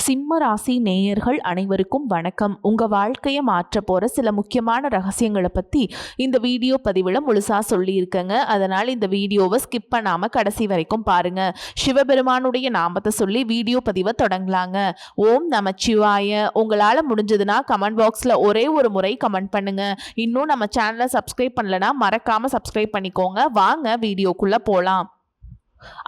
சிம்ம ராசி நேயர்கள் அனைவருக்கும் வணக்கம். உங்க வாழ்க்கையை மாற்ற போற சில முக்கியமான ரகசியங்களை பத்தி இந்த வீடியோ பதிவில் முழுசா சொல்லியிருக்கேங்க. அதனால் இந்த வீடியோவை ஸ்கிப் பண்ணாம கடைசி வரைக்கும் பாருங்க. சிவபெருமானுடைய நாமத்தை சொல்லி வீடியோ பதிவை தொடங்கலாங்க. ஓம் நமச்சிவாய. உங்களால முடிஞ்சதுன்னா கமெண்ட் பாக்ஸ்ல ஒரே ஒரு முறை கமெண்ட் பண்ணுங்க. இன்னும் நம்ம சேனலை சப்ஸ்கிரைப் பண்ணலனா மறக்காம சப்ஸ்கிரைப் பண்ணிக்கோங்க. வாங்க வீடியோக்குள்ள போலாம்.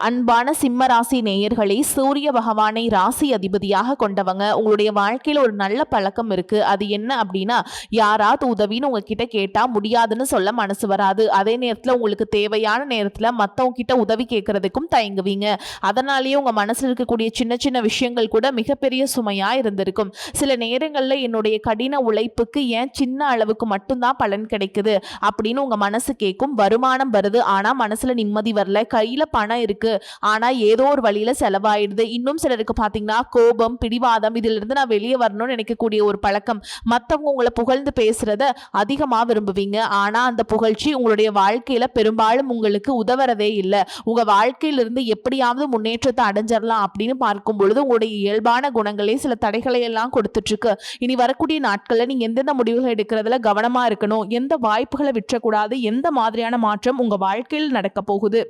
அன்பான சிம்ம ராசி நேயர்களே, சூரிய பகவானை ராசி அதிபதியாக கொண்டவங்க. உங்களுடைய வாழ்க்கையில் ஒரு நல்ல பழக்கம் இருக்கு. அது என்ன அப்படின்னா, யாராவது உதவின்னு உங்ககிட்ட கேட்டா முடியாதுன்னு சொல்ல மனசு வராது. அதே நேரத்தில் உங்களுக்கு தேவையான நேரத்தில் மற்றவங்க கிட்ட உதவி கேட்கறதுக்கும் தயங்குவீங்க. அதனாலேயே உங்க மனசுல இருக்கக்கூடிய சின்ன சின்ன விஷயங்கள் கூட மிகப்பெரிய சுமையா இருந்திருக்கும். சில நேரங்களில் என்னுடைய கடின உழைப்புக்கு ஏன் சின்ன அளவுக்கு மட்டும்தான் பலன் கிடைக்குது அப்படின்னு உங்க மனசு கேட்கும். வருமானம் வருது, ஆனா மனசுல நிம்மதி வரல. கையில பணம் இருக்கு, ஆனா ஏதோ ஒரு வழியில செலவாயிடுது. இன்னும் சிலருக்கு பாத்தீங்கன்னா கோபம், பிடிவாதம், இதுல இருந்து நான் வெளியே வரணும்னு நினைக்கக்கூடிய ஒரு பழக்கம். மத்தவங்க உங்களை புகழ்ந்து பேசுறத அதிகமா விரும்புவீங்க. ஆனா அந்த புகழ்ச்சி உங்களுடைய வாழ்க்கையில பெரும்பாலும் உங்களுக்கு உதவுறதே இல்லை. உங்க வாழ்க்கையிலிருந்து எப்படியாவது முன்னேற்றத்தை அடைஞ்சிடலாம் அப்படின்னு பார்க்கும் பொழுது உங்களுடைய இயல்பான குணங்களே சில தடைகளை எல்லாம் கொடுத்துட்டு இருக்கு. இனி வரக்கூடிய நாட்கள்ல நீங்க எந்தெந்த முடிவுகள் எடுக்கிறதுல கவனமா இருக்கணும், எந்த வாய்ப்புகளை விற்றக்கூடாது, எந்த மாதிரியான மாற்றம் உங்க வாழ்க்கையில் நடக்க போகுது,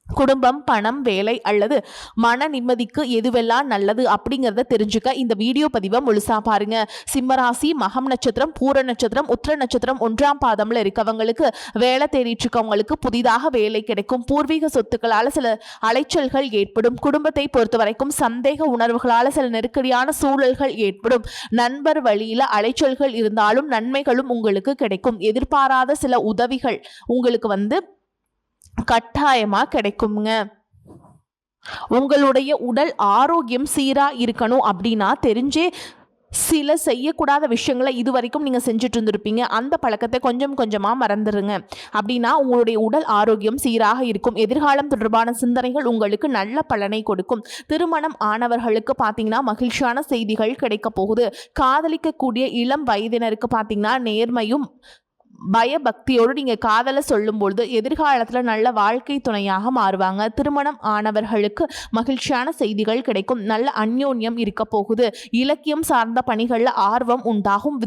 குடும்பம், பணம், வேலை அல்லது மன நிம்மதிக்கு எதுவெல்லாம் நல்லது அப்படிங்கிறத தெரிஞ்சுக்க இந்த வீடியோ பதிவை முழுசா பாருங்க. சிம்மராசி மகம் நட்சத்திரம், பூர நட்சத்திரம், உத்திர நட்சத்திரம் 1ஆம் பாதம்ல இருக்கவங்களுக்கு வேலை தேடிட்டு இருக்கவங்களுக்கு புதிதாக வேலை கிடைக்கும். பூர்வீக சொத்துக்களால சில அலைச்சல்கள் ஏற்படும். குடும்பத்தை பொறுத்த வரைக்கும் சந்தேக உணர்வுகளால சில நெருக்கடியான சூழல்கள் ஏற்படும். நண்பர் வழியில அலைச்சல்கள் இருந்தாலும் நன்மைகளும் உங்களுக்கு கிடைக்கும். எதிர்பாராத சில உதவிகள் உங்களுக்கு கட்டாயமா கிடைக்குங்க. உங்களுடைய உடல் ஆரோக்கியம் சீரா இருக்கணும் அப்படின்னா தெரிஞ்சே சில செய்யக்கூடாத விஷயங்களை இது வரைக்கும் நீங்கள் செஞ்சுட்டு இருந்திருப்பீங்க. அந்த பழக்கத்தை கொஞ்சம் கொஞ்சமாக மறந்துடுங்க. அப்படின்னா உங்களுடைய உடல் ஆரோக்கியம் சீராக இருக்கும். எதிர்காலம் தொடர்பான சிந்தனைகள் உங்களுக்கு நல்ல பலனை கொடுக்கும். திருமணம் ஆனவர்களுக்கு பார்த்தீங்கன்னா மகிழ்ச்சியான செய்திகள் கிடைக்க போகுது. காதலிக்கக்கூடிய இளம் வயதினருக்கு பார்த்தீங்கன்னா நேர்மையும் பயபக்தியோடு நீங்க காதலை சொல்லும்பொழுது எதிர்காலத்துல நல்ல வாழ்க்கை துணையாக மாறுவாங்க. திருமணம் ஆனவர்களுக்கு மகிழ்ச்சியான செய்திகள் கிடைக்கும். நல்ல அந்யோன்யம் இருக்க போகுது. இலக்கியம் சார்ந்த பணிகள்ல ஆர்வம் உண்டாகும்.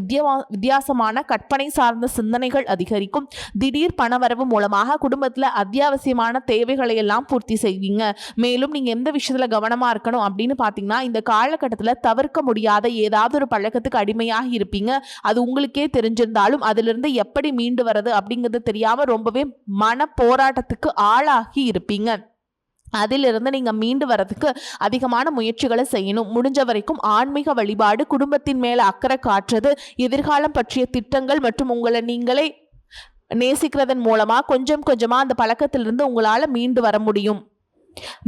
வித்தியாசமான கற்பனை சார்ந்த சிந்தனைகள் அதிகரிக்கும். திடீர் பணவரவு மூலமாக குடும்பத்துல அத்தியாவசியமான தேவைகளை எல்லாம் பூர்த்தி செய்வீங்க. மேலும் நீங்க எந்த விஷயத்துல கவனமா இருக்கணும் அப்படின்னு பாத்தீங்கன்னா, இந்த காலகட்டத்துல தவிர்க்க முடியாத ஏதாவது ஒரு பழக்கத்துக்கு அடிமையாக இருப்பீங்க. அது உங்களுக்கே தெரிஞ்சிருந்தாலும் அதிலிருந்து எப்படி மீண்டு வரது அப்படிங்கிறது தெரியாம ரொம்பவே மன போராட்டத்துக்கு ஆளாகி இருப்பீங்க. அதிலிருந்து நீங்க மீண்டு வரதுக்கு அதிகமான முயற்சிகளை செய்யணும். முடிஞ்ச வரைக்கும் ஆன்மீக வழிபாடு, குடும்பத்தின் மேல அக்கறை காட்டுறது, எதிர்காலம் பற்றிய திட்டங்கள் மற்றும் உங்களை நீங்களே நேசிக்கிறதன் மூலமா கொஞ்சம் கொஞ்சமா அந்த பழக்கத்திலிருந்து உங்களால மீண்டு வர முடியும்.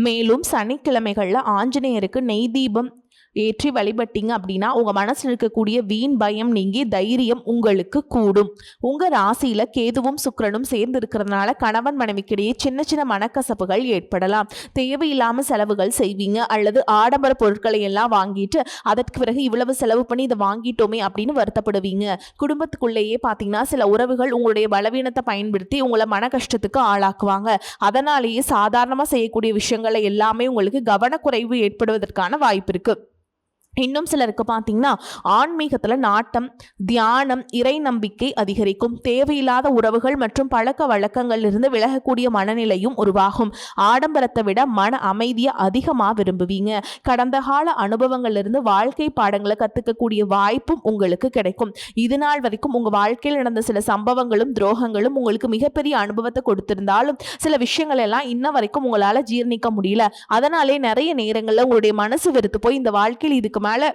மேலும் சனிக்கிழமைகள்ல ஆஞ்சநேயருக்கு நெய் தீபம் ஏற்றி வழிபட்டீங்க அப்படின்னா உங்க மனசுல இருக்கக்கூடிய வீண் பயம் நீங்கி தைரியம் உங்களுக்கு கூடும். உங்க ராசியில கேதுவும் சுக்கிரனும் சேர்ந்து இருக்கிறதுனால கணவன் மனைவிக்கிடையே சின்ன சின்ன மனக்கசப்புகள் ஏற்படலாம். தேவையில்லாம செலவுகள் செய்வீங்க அல்லது ஆடம்பர பொருட்களை எல்லாம் வாங்கிட்டு அதற்கு பிறகு இவ்வளவு செலவு பண்ணி இதை வாங்கிட்டோமே அப்படின்னு வருத்தப்படுவீங்க. குடும்பத்துக்குள்ளேயே பார்த்தீங்கன்னா சில உறவுகள் உங்களுடைய பலவீனத்தை பயன்படுத்தி உங்களை மன கஷ்டத்துக்கு ஆளாக்குவாங்க. அதனாலேயே சாதாரணமாக செய்யக்கூடிய விஷயங்களை எல்லாமே உங்களுக்கு கவனக்குறைவு ஏற்படுவதற்கான வாய்ப்பு இருக்கு. இன்னும் சிலருக்கு பார்த்தீங்கன்னா ஆன்மீகத்தில் நாட்டம், தியானம், இறை நம்பிக்கை அதிகரிக்கும். தேவையில்லாத உறவுகள் மற்றும் பழக்க வழக்கங்களிலிருந்து விலகக்கூடிய மனநிலையும் உருவாகும். ஆடம்பரத்தை விட மன அமைதியை அதிகமாக விரும்புவீங்க. கடந்த கால அனுபவங்களிலிருந்து வாழ்க்கை பாடங்களை கற்றுக்கக்கூடிய வாய்ப்பும் உங்களுக்கு கிடைக்கும். இது நாள் வரைக்கும் உங்கள் வாழ்க்கையில் நடந்த சில சம்பவங்களும் துரோகங்களும் உங்களுக்கு மிகப்பெரிய அனுபவத்தை கொடுத்திருந்தாலும் சில விஷயங்கள் எல்லாம் இன்ன வரைக்கும் உங்களால் ஜீர்ணிக்க முடியல. அதனாலே நிறைய நேரங்களில் உங்களுடைய மனசு வெறுத்து போய் இந்த வாழ்க்கையில் இதுக்கு மேலே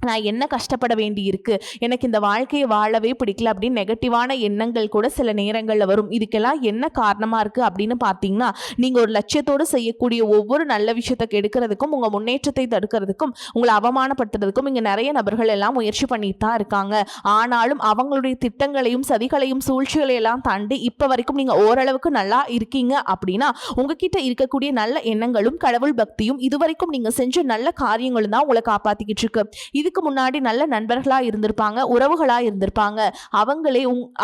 நான் என்ன கஷ்டப்பட வேண்டி இருக்கு, எனக்கு இந்த வாழ்க்கையை வாழவே பிடிக்கல அப்படின்னு நெகட்டிவான எண்ணங்கள் கூட சில நேரங்களில் வரும். இதுக்கெல்லாம் என்ன காரணமாக இருக்குது அப்படின்னு பார்த்தீங்கன்னா, நீங்கள் ஒரு லட்சியத்தோடு செய்யக்கூடிய ஒவ்வொரு நல்ல விஷயத்தை கெடுக்கிறதுக்கும் உங்கள் முன்னேற்றத்தை தடுக்கிறதுக்கும் உங்களை அவமானப்படுத்துறதுக்கும் இங்கே நிறைய நபர்கள் எல்லாம் முயற்சி பண்ணிட்டு தான் இருக்காங்க. ஆனாலும் அவங்களுடைய திட்டங்களையும் சதிகளையும் சூழ்ச்சிகளையெல்லாம் தாண்டி இப்போ வரைக்கும் நீங்கள் ஓரளவுக்கு நல்லா இருக்கீங்க அப்படின்னா உங்ககிட்ட இருக்கக்கூடிய நல்ல எண்ணங்களும் கடவுள் பக்தியும் இதுவரைக்கும் நீங்கள் செஞ்ச நல்ல காரியங்களும் தான் உங்களை காப்பாற்றிக்கிட்டு இருக்கு. இது இதுக்கு முன்னாடி நல்ல நண்பர்களா இருந்திருப்பாங்க, உறவுகளா இருந்திருப்பாங்க.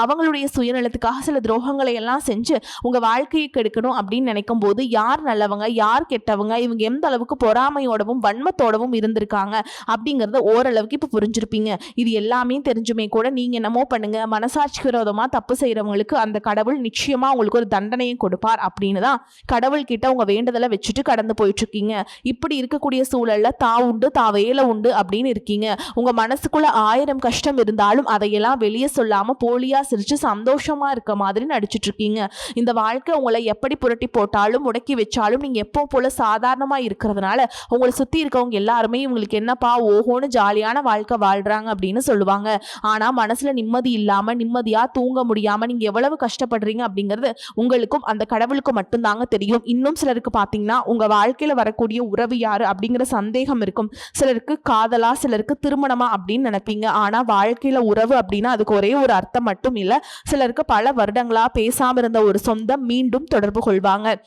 அவங்களுடைய சுயநலத்துக்காக சில துரோகங்களை எல்லாம் செஞ்சு உங்க வாழ்க்கையை கெடுக்கணும் அப்படின்னு நினைக்கும் போது யார் நல்லவங்க யார் கெட்டவங்க, இவங்க எந்த அளவுக்கு பொறாமையோடவும் வன்மத்தோடவும் இருந்திருக்காங்க அப்படிங்கறத ஓரளவுக்கு இப்ப புரிஞ்சிருப்பீங்க. இது எல்லாமே தெரிஞ்சுமே கூட நீங்க என்னமோ பண்ணுங்க, மனசாட்சி விரோதமா தப்பு செய்யறவங்களுக்கு அந்த கடவுள் நிச்சயமா உங்களுக்கு ஒரு தண்டனையை கொடுப்பார் அப்படின்னு தான் கடவுள் கிட்ட உங்க வேண்டுதலை வச்சுட்டு கடந்து போயிட்டு இருக்கீங்க. இப்படி இருக்கக்கூடிய சூழல்ல தா உண்டு தா வேலை உண்டு அப்படின்னு இருக்கீங்க. உங்க மனசுக்குள்ள 1000 கஷ்டம் இருந்தாலும் அதையெல்லாம் வெளியே சொல்லாம போலியா சிரிச்சு சந்தோஷமா இருக்க மாதிரி நடிச்சிட்டு இருக்கீங்க. இந்த வாழ்க்கை உங்களை எப்படி புரட்டி போட்டாலும் முடக்கி வச்சாலும் நீங்க எப்போ போல சாதாரணமா இருக்கிறதுனால உங்களை சுத்தி இருக்கவங்க எல்லாருமே இவங்களுக்கு என்னப்பா ஓஹோன்னு ஜாலியான வாழ்க்கை வாழ்றாங்க அப்படின்னு சொல்லுவாங்க. ஆனா மனசுல நிம்மதி இல்லாம நிம்மதியா தூங்க முடியாம நீங்க எவ்வளவு கஷ்டப்படுறீங்க அப்படிங்கிறது உங்களுக்கும் அந்த கடவுளுக்கும் மட்டும்தாங்க தெரியும். இன்னும் சிலருக்கு பாத்தீங்கன்னா உங்க வாழ்க்கையில வரக்கூடிய உறவு யாரு அப்படிங்கிற சந்தேகம் இருக்கும். சிலருக்கு காதலா சிலருக்கு திருமணமா அப்படின்னு நினைப்பீங்க. ஆனா வாழ்க்கையில உறவு அப்படின்னா அதுக்கு ஒரே ஒரு அர்த்தம் மட்டும் இல்ல. சிலருக்கு பல வருடங்களா பேசாம இருந்த ஒரு சொந்தம் மீண்டும் தொடர்பு கொள்வாங்க.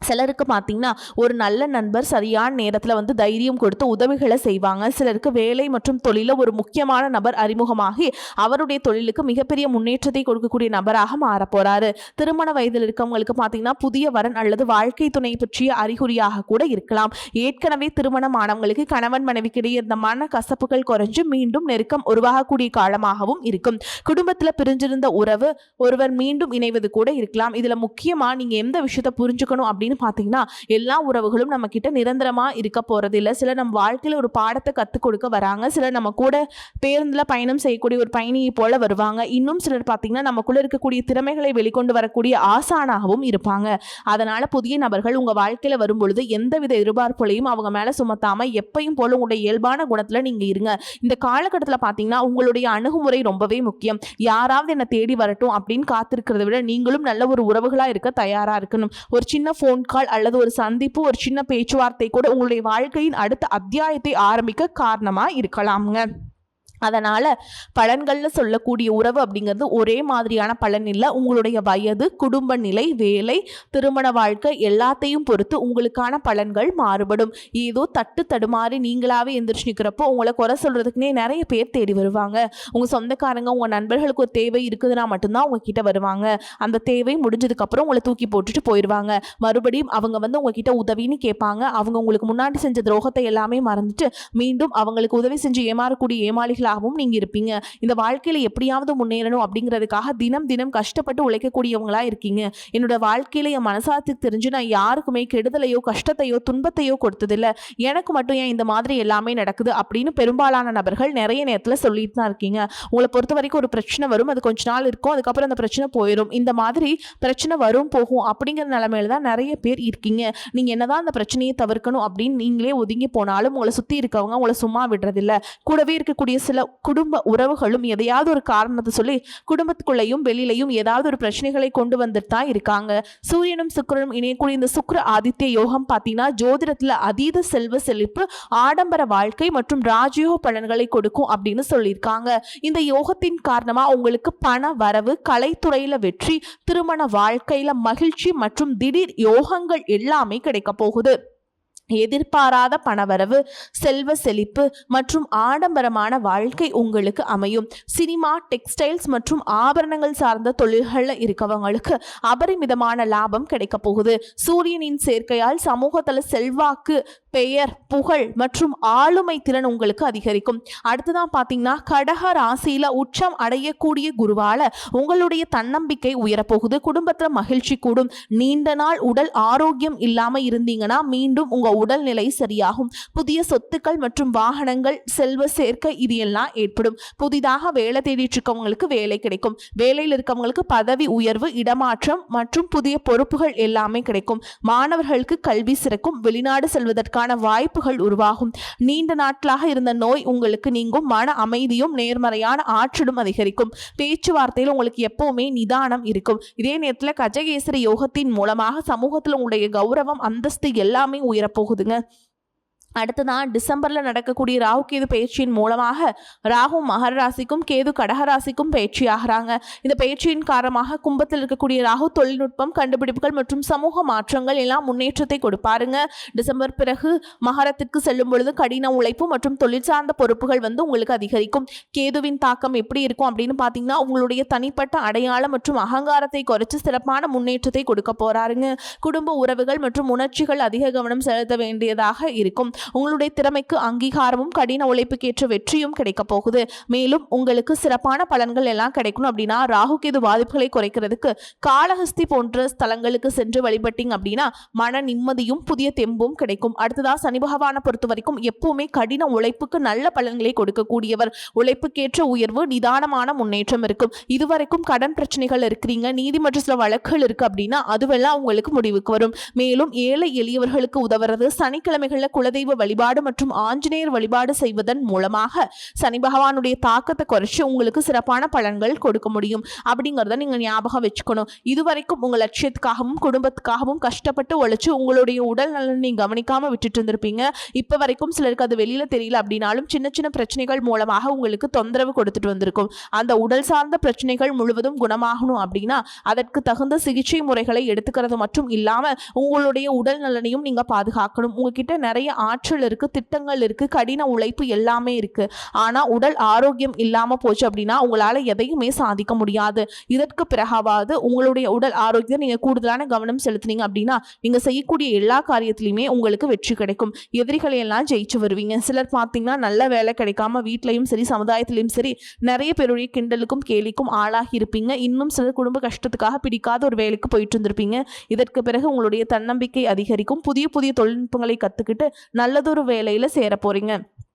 சிலருக்கு பார்த்தீங்கன்னா ஒரு நல்ல நண்பர் சரியான நேரத்தில் தைரியம் கொடுத்து உதவிகளை செய்வாங்க. சிலருக்கு வேலை மற்றும் தொழிலில் ஒரு முக்கியமான நபர் அறிமுகமாகி அவருடைய தொழிலுக்கு மிகப்பெரிய முன்னேற்றத்தை கொடுக்கக்கூடிய நபராக மாறப்போறாரு. திருமண வயதில் இருக்கவங்களுக்கு பார்த்தீங்கன்னா புதிய வரன் அல்லது வாழ்க்கை துணை பற்றிய அறிகுறியாக கூட இருக்கலாம். ஏற்கனவே திருமணமானவங்களுக்கு கணவன் மனைவிக்கிடையே இருந்த மன கசப்புகள் குறைஞ்சு மீண்டும் நெருக்கம் உருவாகக்கூடிய காலமாகவும் இருக்கும். குடும்பத்தில் பிரிஞ்சிருந்த உறவு ஒருவர் மீண்டும் இணைவது கூட இருக்கலாம். இதுல முக்கியமா நீங்க எந்த விஷயத்தை புரிஞ்சுக்கணும் அப்படின்னு பாத்தீங்கன்னா எல்லா உறவுகளும் நம்ம கிட்ட நிரந்தரமா இருக்க போறது இல்ல. சிலர் நம்ம வாழ்க்கையில ஒரு பாடத்தை கத்துக் கொடுக்க வராங்க. சிலர் நம்ம கூட பேருந்துல பயணம் செய்யக்கூடிய ஒரு பயணியை போல வருவாங்க. இன்னும் சிலர் பாத்தீங்கன்னா நமக்குள்ள இருக்கக்கூடிய திறமைகளை வெளிக்கொண்டு வரக்கூடிய ஆசானாகவும் இருப்பாங்க. அதனால புதிய நபர்கள் உங்க வாழ்க்கையில வரும்பொழுது எந்தவித எதிர்பார்ப்புகளையும் அவங்க மேல சுமத்தாம எப்பயும் போல உங்களுடைய இயல்பான குணத்துல நீங்க இருங்க. இந்த காலகட்டத்தில் பாத்தீங்கன்னா உங்களுடைய அணுகுமுறை ரொம்பவே முக்கியம். யாராவது என்னை தேடி வரட்டும் அப்படின்னு காத்திருக்கிறத விட நீங்களும் நல்ல ஒரு உறவுகளா இருக்க தயாரா இருக்கணும். ஒரு சின்ன போன் கால் அல்லது ஒரு சந்திப்பு, ஒரு சின்ன பேச்சுவார்த்தை கூட உங்களுடைய வாழ்க்கையின் அடுத்த அத்தியாயத்தை ஆரம்பிக்க காரணமா இருக்கலாம்ங்க. அதனால பலன்கள்ல சொல்லக்கூடிய உறவு அப்படிங்கிறது ஒரே மாதிரியான பலன் இல்லை. உங்களுடைய வயது, குடும்ப நிலை, வேலை, திருமண வாழ்க்கை எல்லாத்தையும் பொறுத்து உங்களுக்கான பலன்கள் மாறுபடும். ஏதோ தட்டு தடுமாறி நீங்களாவே எந்திரிச்சு நிற்கிறப்போ உங்களை குறை சொல்றதுக்குன்னே நிறைய பேர் தேடி வருவாங்க. உங்க சொந்தக்காரங்க உங்க நண்பர்களுக்கு ஒரு தேவை இருக்குதுன்னா மட்டும்தான் உங்ககிட்ட வருவாங்க. அந்த தேவை முடிஞ்சதுக்கு அப்புறம் உங்களை தூக்கி போட்டுட்டு போயிடுவாங்க. மறுபடியும் அவங்க உங்ககிட்ட உதவின்னு கேட்பாங்க. அவங்க உங்களுக்கு முன்னாடி செஞ்ச துரோகத்தை எல்லாமே மறந்துட்டு மீண்டும் அவங்களுக்கு உதவி செஞ்சு ஏமாறக்கூடிய ஏமாளிகள் நீங்க இருப்பீங்க. இந்த வாழ்க்கையில எப்படியாவது முன்னேறணும் அப்படிங்கிறதுக்காக தினம் தினம் கஷ்டப்பட்டு உழைக்கக்கூடியவங்களா இருக்கீங்க. என்னோட வாழ்க்கையில என் மனசாட்சிக்கு தெரிஞ்சு நான் யாருக்குமே கெடுதலையோ கஷ்டத்தையோ துன்பத்தையோ கொடுத்ததில்லை, எனக்கு மட்டும் ஏன் இந்த மாதிரி எல்லாமே நடக்குது அப்படின்னு பெரும்பாலான நபர்கள் நிறைய நேரத்தில் சொல்லிட்டு தான் இருக்கீங்க. உங்களை பொறுத்த வரைக்கும் ஒரு பிரச்சனை வரும், அது கொஞ்ச நாள் இருக்கும், அதுக்கப்புறம் அந்த பிரச்சனை போயிடும். இந்த மாதிரி பிரச்சனை வரும் போகும் அப்படிங்கிற நிலைமையில தான் நிறைய பேர் இருக்கீங்க. நீங்க என்னதான் அந்த பிரச்சனையை தவிர்க்கணும் அப்படின்னு நீங்களே ஒதுங்கி போனாலும் உங்களை சுத்தி இருக்கவங்க உங்களை சும்மா விடுறதில்லை. கூடவே இருக்கக்கூடிய சில குடும்ப உறவுகளும் எதையாவது ஒரு காரணத்தை சொல்லி குடும்பத்துக்குள்ளையும் வெளியிலையும் ஏதாவது ஒரு பிரச்சனைகளை கொண்டு வந்துட்டு தான் இருக்காங்க. சூரியனும் சுக்கிரனும் இணையக்கூடிய இந்த சுக்கிர ஆதித்ய யோகம் பார்த்தீங்கன்னா ஜோதிடத்துல அதீத செல்வ செழிப்பு, ஆடம்பர வாழ்க்கை மற்றும் ராஜயோக பலன்களை கொடுக்கும் அப்படின்னு சொல்லியிருக்காங்க. இந்த யோகத்தின் காரணமா உங்களுக்கு பண வரவு, கலைத்துறையில வெற்றி, திருமண வாழ்க்கையில மகிழ்ச்சி மற்றும் திடீர் யோகங்கள் எல்லாமே கிடைக்க போகுது. எதிர்பாராத பணவரவு, செல்வ செழிப்பு மற்றும் ஆடம்பரமான வாழ்க்கை உங்களுக்கு அமையும். சினிமா, டெக்ஸ்டைல்ஸ் மற்றும் ஆபரணங்கள் சார்ந்த தொழில்களில் இருக்கவங்களுக்கு அபரிமிதமான லாபம் கிடைக்க போகுது. சூரியனின் சேர்க்கையால் சமூகத்தில் செல்வாக்கு, பெயர், புகழ் மற்றும் ஆளுமை திறன் உங்களுக்கு அதிகரிக்கும். அடுத்ததான் பார்த்தீங்கன்னா கடக ராசியில உச்சம் அடையக்கூடிய குருவால உங்களுடைய தன்னம்பிக்கை உயரப்போகுது. குடும்பத்தில் மகிழ்ச்சி கூடும். நீண்ட நாள் உடல் ஆரோக்கியம் இல்லாம இருந்தீங்கன்னா மீண்டும் உங்க உடல்நிலை சரியாகும். புதிய சொத்துக்கள் மற்றும் வாகனங்கள், செல்வ சேர்க்கை இது எல்லாம் ஏற்படும். புதிதாக வேலை தேடிட்டு இருக்கவங்களுக்கு வேலை கிடைக்கும். வேலையில் இருக்கவங்களுக்கு பதவி உயர்வு, இடமாற்றம் மற்றும் புதிய பொறுப்புகள் எல்லாமே கிடைக்கும். மாணவர்களுக்கு கல்வி சிறக்கும். வெளிநாடு செல்வதற்கான வாய்ப்புகள் உருவாகும். நீண்ட நாட்களாக இருந்த நோய் உங்களுக்கு நீங்கும். மன அமைதியும் நேர்மறையான ஆற்றலும் அதிகரிக்கும். பேச்சுவார்த்தையில் உங்களுக்கு எப்பவுமே நிதானம் இருக்கும். இதே நேரத்தில் கஜகேசரி யோகத்தின் மூலமாக சமூகத்தில் உங்களுடைய கௌரவம், அந்தஸ்து எல்லாமே உயரப்போகுதுங்க. அடுத்ததான் டிசம்பரில் நடக்கக்கூடிய ராகு கேது பயிற்சியின் மூலமாக ராகு மகர ராசிக்கும் கேது கடக ராசிக்கும் பயிற்சி ஆகிறாங்க. இந்த பயிற்சியின் காரணமாக கும்பத்தில் இருக்கக்கூடிய ராகு தொழில்நுட்பம், கண்டுபிடிப்புகள் மற்றும் சமூக மாற்றங்கள் எல்லாம் முன்னேற்றத்தை கொடுப்பாருங்க. டிசம்பர் பிறகு மகரத்திற்கு செல்லும் பொழுது கடின உழைப்பு மற்றும் தொழில் சார்ந்த பொறுப்புகள் உங்களுக்கு அதிகரிக்கும். கேதுவின் தாக்கம் எப்படி இருக்கும் அப்படின்னு பார்த்தீங்கன்னா, உங்களுடைய தனிப்பட்ட அடையாளம் மற்றும் அகங்காரத்தை குறைச்சு சிறப்பான முன்னேற்றத்தை கொடுக்க போறாருங்க. குடும்ப உறவுகள் மற்றும் உணர்ச்சிகள் அதிக கவனம் செலுத்த வேண்டியதாக இருக்கும். உங்களுடைய திறமைக்கு அங்கீகாரமும் கடின உழைப்புக்கேற்ற வெற்றியும் கிடைக்க போகுது. மேலும் உங்களுக்கு சிறப்பான பலன்கள் எல்லாம் கிடைக்கணும் அப்படின்னா ராகு கேது பாதிப்புகளை குறைக்கிறதுக்கு காளஹஸ்தி போன்ற ஸ்தலங்களுக்கு சென்று வழிபட்டீங்க அப்படின்னா மன நிம்மதியும் புதிய தெம்பும் கிடைக்கும். அடுத்ததா சனி பகவானை பொறுத்த வரைக்கும் எப்பவுமே கடின உழைப்புக்கு நல்ல பலன்களை கொடுக்கக்கூடியவர். உழைப்புக்கேற்ற உயர்வு, நிதானமான முன்னேற்றம் இருக்கும். இதுவரைக்கும் கடன் பிரச்சனைகள் இருக்கிறீங்க, நீதிமன்ற சில வழக்குகள் இருக்கு அப்படின்னா அதுவெல்லாம் உங்களுக்கு முடிவுக்கு வரும். மேலும் ஏழை எளியவர்களுக்கு உதவுறது, சனிக்கிழமைகளில் குலதெய்வ வழிபாடு மற்றும் ஆஞ்சநேயர் வழிபாடு செய்வதன் மூலமாக சனி பகவானுடைய தாக்கத்தை குறைச்சி உங்களுக்கு சிறப்பான பலன்கள் கொடுக்க முடியும் அப்படிங்கிறத நீங்க ஞாபகம் வச்சுக்கணும். இதுவரைக்கும் உங்க லட்சியத்துக்காகவும் குடும்பத்துக்காகவும் கஷ்டப்பட்டு உழைச்சு உங்களுடைய உடல் நலனை கவனிக்காம விட்டுட்டு இருந்திருப்பீங்க. இப்ப வரைக்கும் சிலருக்கு அது வெளியில தெரியல அப்படின்னாலும் சின்ன சின்ன பிரச்சனைகள் மூலமாக உங்களுக்கு தொந்தரவு கொடுத்துட்டு வந்திருக்கும். அந்த உடல் சார்ந்த பிரச்சனைகள் முழுவதும் குணமாகணும் அப்படின்னா அதற்கு தகுந்த சிகிச்சை முறைகளை எடுத்துக்கிறது மட்டும் இல்லாம உங்களுடைய உடல் நலனையும் நீங்க பாதுகாக்கணும். உங்ககிட்ட நிறைய ஆற்றல் இருக்கு, திட்டங்கள் இருக்கு, கடின உழைப்பு எல்லாமே இருக்கு. ஆனா உடல் ஆரோக்கியம் இல்லாம போச்சு அப்படின்னா உங்களால எதையுமே சாதிக்க முடியாது. இதற்கு பிறகாவது உங்களுடைய உடல் ஆரோக்கியம் நீங்க கூடுதலான கவனம் செலுத்தினீங்க அப்படின்னா நீங்க செய்யக்கூடிய எல்லா காரியத்திலுமே உங்களுக்கு வெற்றி கிடைக்கும். எதிரிகளை எல்லாம் ஜெயிச்சு வருவீங்க. சிலர் பார்த்தீங்கன்னா நல்ல வேலை கிடைக்காம வீட்லயும் சரி சமுதாயத்திலையும் சரி நிறைய பேருடைய கிண்டலுக்கும் கேலிக்கும் ஆளாகி இருப்பீங்க. இன்னும் சிலர் குடும்ப கஷ்டத்துக்காக பிடிக்காத ஒரு வேலைக்கு போயிட்டு இருந்திருப்பீங்க. இதற்கு பிறகு உங்களுடைய தன்னம்பிக்கை அதிகரிக்கும். புதிய புதிய தொழில்நுட்பங்களை கத்துக்கிட்டு நல்லதொரு வேலையில சேர போறீங்க.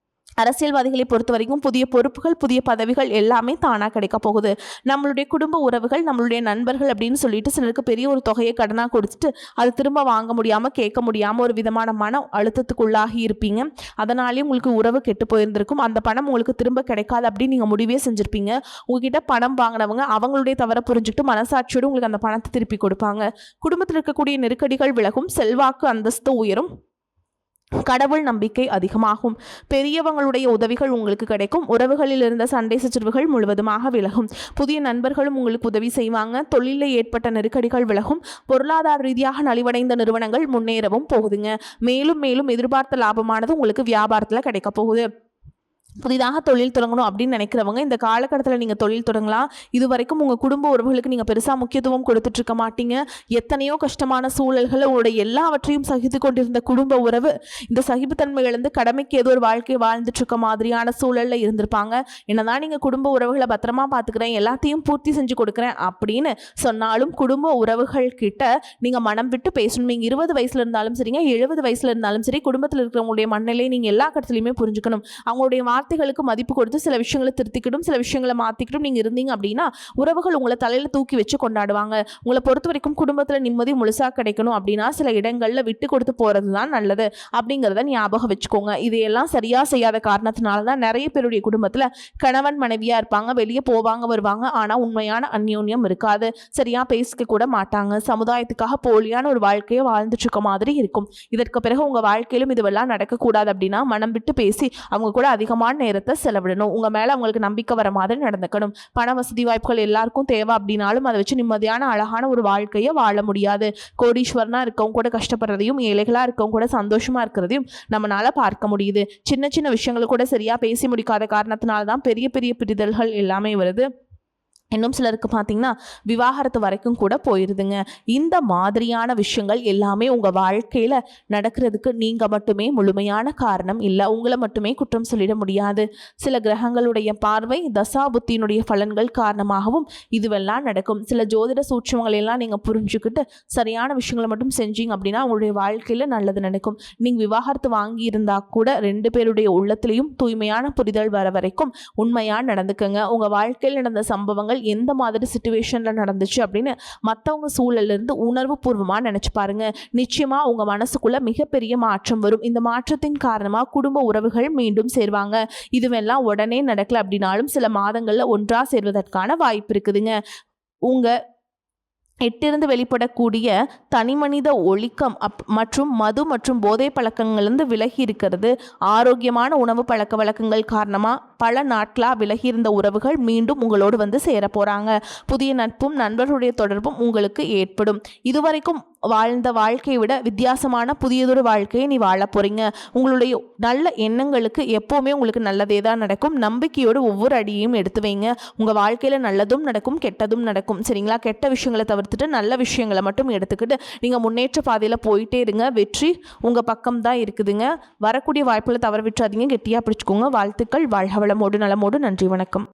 அரசியல்வாதிகளை பொறுத்த வரைக்கும் புதிய பொறுப்புகள், புதிய பதவிகள் எல்லாமே தானாக கிடைக்க போகுது. நம்மளுடைய குடும்ப உறவுகள், நம்மளுடைய நண்பர்கள் அப்படின்னு சொல்லிட்டு சிலருக்கு பெரிய ஒரு தொகையை கடனாக கொடுத்துட்டு அது திரும்ப வாங்க முடியாமல், கேட்க முடியாமல் ஒரு விதமான மன அழுத்தத்துக்குள்ளாகி இருப்பீங்க. அதனாலேயே உங்களுக்கு உறவு கெட்டு போயிருந்திருக்கும். அந்த பணம் உங்களுக்கு திரும்ப கிடைக்காது அப்படின்னு நீங்கள் முடிவே செஞ்சுருப்பீங்க. உங்ககிட்ட பணம் வாங்கினவங்க அவங்களுடைய தவறை புரிஞ்சுக்கிட்டு மனசாட்சியோடு உங்களுக்கு அந்த பணத்தை திருப்பி கொடுப்பாங்க. குடும்பத்தில் இருக்கக்கூடிய நெருக்கடிகள் விலகும், செல்வாக்கு அந்தஸ்து உயரும், கடவுள் நம்பிக்கை அதிகமாகும். பெரியவங்களுடைய உதவிகள் உங்களுக்கு கிடைக்கும். உறவுகளில் இருந்த சண்டை சச்சரவுகள் முழுவதுமாக விலகும். புதிய நண்பர்களும் உங்களுக்கு உதவி செய்வாங்க. தொழிலில் ஏற்பட்ட நெருக்கடிகள் விலகும். பொருளாதார ரீதியாக நலிவடைந்த நிறுவனங்கள் முன்னேறவும் போகுதுங்க. மேலும் மேலும் எதிர்பார்த்த லாபமானது உங்களுக்கு வியாபாரத்தில் கிடைக்க போகுது. புதிதாக தொழில் தொடங்கணும் அப்படின்னு நினைக்கிறவங்க இந்த காலகட்டத்தில் நீங்கள் தொழில் தொடங்கலாம். இது வரைக்கும் உங்கள் குடும்ப உறவுகளுக்கு நீங்கள் பெருசாக முக்கியத்துவம் கொடுத்துட்ருக்க மாட்டீங்க. எத்தனையோ கஷ்டமான சூழல்களை உங்களுடைய எல்லாவற்றையும் சகித்து கொண்டிருந்த குடும்ப உறவு இந்த சகிப்புத்தன்மை இழந்து கடமைக்கு ஏதோ ஒரு வாழ்க்கையை வாழ்ந்துட்டுருக்க மாதிரியான சூழலில் இருந்திருப்பாங்க. என்னதான் நீங்கள் குடும்ப உறவுகளை பத்திரமா பார்த்துக்கிறேன், எல்லாத்தையும் பூர்த்தி செஞ்சு கொடுக்குறேன் அப்படின்னு சொன்னாலும் குடும்ப உறவுகள் கிட்ட நீங்கள் மனம் விட்டு பேசணும். நீங்கள் 20 வயசுல இருந்தாலும் சரிங்க, 70 வயசுல இருந்தாலும் சரி, குடும்பத்தில் இருக்கிறவங்களுடைய மனநிலையை நீங்கள் எல்லா கட்டத்திலையுமே புரிஞ்சுக்கணும். அவங்களுடைய வார்த்தைகளுக்கு மதிப்பு கொடுத்து சில விஷயங்களை திருத்திக்கிட்டும் சில விஷயங்களை மாற்றிக்கிட்டும் நீங்கள் இருந்தீங்க அப்படின்னா உறவுகள் உங்களை தலையில் தூக்கி வச்சு கொண்டாடுவாங்க. உங்களை பொறுத்த வரைக்கும் குடும்பத்தில் நிம்மதி முழுசாக கிடைக்கணும் அப்படின்னா சில இடங்களில் விட்டு கொடுத்து போகிறது தான் நல்லது அப்படிங்கிறத ஞாபகம் வச்சுக்கோங்க. இதையெல்லாம் சரியாக செய்யாத காரணத்தினால தான் நிறைய பேருடைய குடும்பத்தில் கணவன் மனைவியாக இருப்பாங்க, வெளியே போவாங்க வருவாங்க, ஆனால் உண்மையான அந்யோன்யம் இருக்காது. சரியாக பேசிக்க கூட மாட்டாங்க. சமுதாயத்துக்காக போலியான ஒரு வாழ்க்கையை வாழ்ந்துட்டு இருக்க மாதிரி இருக்கும். இதற்கு பிறகு உங்கள் வாழ்க்கையிலும் இதுவெல்லாம் நடக்கக்கூடாது அப்படின்னா மனம் விட்டு பேசி அவங்க கூட அதிகமான நேரத்தை செலவிடணும். உங்க மேல அவங்களுக்கு நம்பிக்கை வர மாதிரி நடந்துக்கணும். பண வசதி வாய்ப்புகள் எல்லாருக்கும் தேவை அப்படின்னாலும் அதை வச்சு நிம்மதியான அழகான ஒரு வாழ்க்கையை வாழ முடியாது. கோடீஸ்வரனா இருக்கவங்க கூட கஷ்டப்படுறதையும் ஏழைகளா இருக்கவங்க கூட சந்தோஷமா இருக்கிறதையும் நம்மளால பார்க்க முடியுது. சின்ன சின்ன விஷயங்கள் கூட சரியா பேசி முடிக்காத காரணத்தினால தான் பெரிய பெரிய பிரிதல்கள் எல்லாமே வருது. இன்னும் சிலருக்கு பார்த்தீங்கன்னா விவாகரத்து வரைக்கும் கூட போயிருதுங்க. இந்த மாதிரியான விஷயங்கள் எல்லாமே உங்கள் வாழ்க்கையில் நடக்கிறதுக்கு நீங்கள் மட்டுமே முழுமையான காரணம் இல்லை. உங்களை மட்டுமே குற்றம் சொல்லிட முடியாது. சில கிரகங்களுடைய பார்வை, தசாபுத்தியினுடைய பலன்கள் காரணமாகவும் இதுவெல்லாம் நடக்கும். சில ஜோதிட சூட்சமங்களை எல்லாம் நீங்கள் புரிஞ்சுக்கிட்டு சரியான விஷயங்களை மட்டும் செஞ்சீங்க அப்படின்னா உங்களுடைய வாழ்க்கையில் நல்லது நடக்கும். நீங்கள் விவாகரத்து வாங்கி இருந்தால் கூட 2 பேருடைய உள்ளத்திலையும் தூய்மையான புரிதல் வர வரைக்கும் உண்மையாக நடந்துக்கங்க. உங்கள் வாழ்க்கையில் நடந்த சம்பவங்கள் எந்த மாதிரி சிச்சுவேஷனில் நடந்துச்சு அப்படின்னு மற்றவங்க சூழலிருந்து உணர்வு பூர்வமாக நினச்சி பாருங்க. நிச்சயமா உங்கள் மனசுக்குள்ள மிகப்பெரிய மாற்றம் வரும். இந்த மாற்றத்தின் காரணமாக குடும்ப உறவுகள் மீண்டும் சேர்வாங்க. இதுவெல்லாம் உடனே நடக்கல அப்படின்னாலும் சில மாதங்களில் ஒன்றா சேர்வதற்கான வாய்ப்பு இருக்குதுங்க. உங்கள் எட்டிருந்து வெளிப்படக்கூடிய தனிமனித ஒழுக்கம் மற்றும் மது மற்றும் போதை பழக்கங்கள்லேருந்து விலகி இருக்கிறது. ஆரோக்கியமான உணவு பழக்க வழக்கங்கள் காரணமாக பல நாட்களாக விலகி இருந்த உறவுகள் மீண்டும் உங்களோடு வந்து சேர போகிறாங்க. புதிய நட்பும் நண்பர்களுடைய தொடர்பும் உங்களுக்கு ஏற்படும். இதுவரைக்கும் வாழ்ந்த வாழ்க்கையை விட வித்தியாசமான புதியதொரு வாழ்க்கையை நீ வாழ போகிறீங்க. உங்களுடைய நல்ல எண்ணங்களுக்கு எப்போவுமே உங்களுக்கு நல்லதே தான் நடக்கும். நம்பிக்கையோடு ஒவ்வொரு அடியையும் எடுத்து வைங்க. உங்கள் வாழ்க்கையில் நல்லதும் நடக்கும், கெட்டதும் நடக்கும். சரிங்களா? கெட்ட விஷயங்களை தவிர்த்துட்டு நல்ல விஷயங்களை மட்டும் எடுத்துக்கிட்டு நீங்கள் முன்னேற்ற பாதையில் போயிட்டே இருங்க. வெற்றி உங்கள் பக்கம் தான் இருக்குதுங்க. வரக்கூடிய வாய்ப்புகளை தவற விட்டுறாதீங்க. கெட்டியாக பிடிச்சிக்கோங்க. வாழ்த்துக்கள். வாழ்க வளமோடு நலமோடு. நன்றி, வணக்கம்.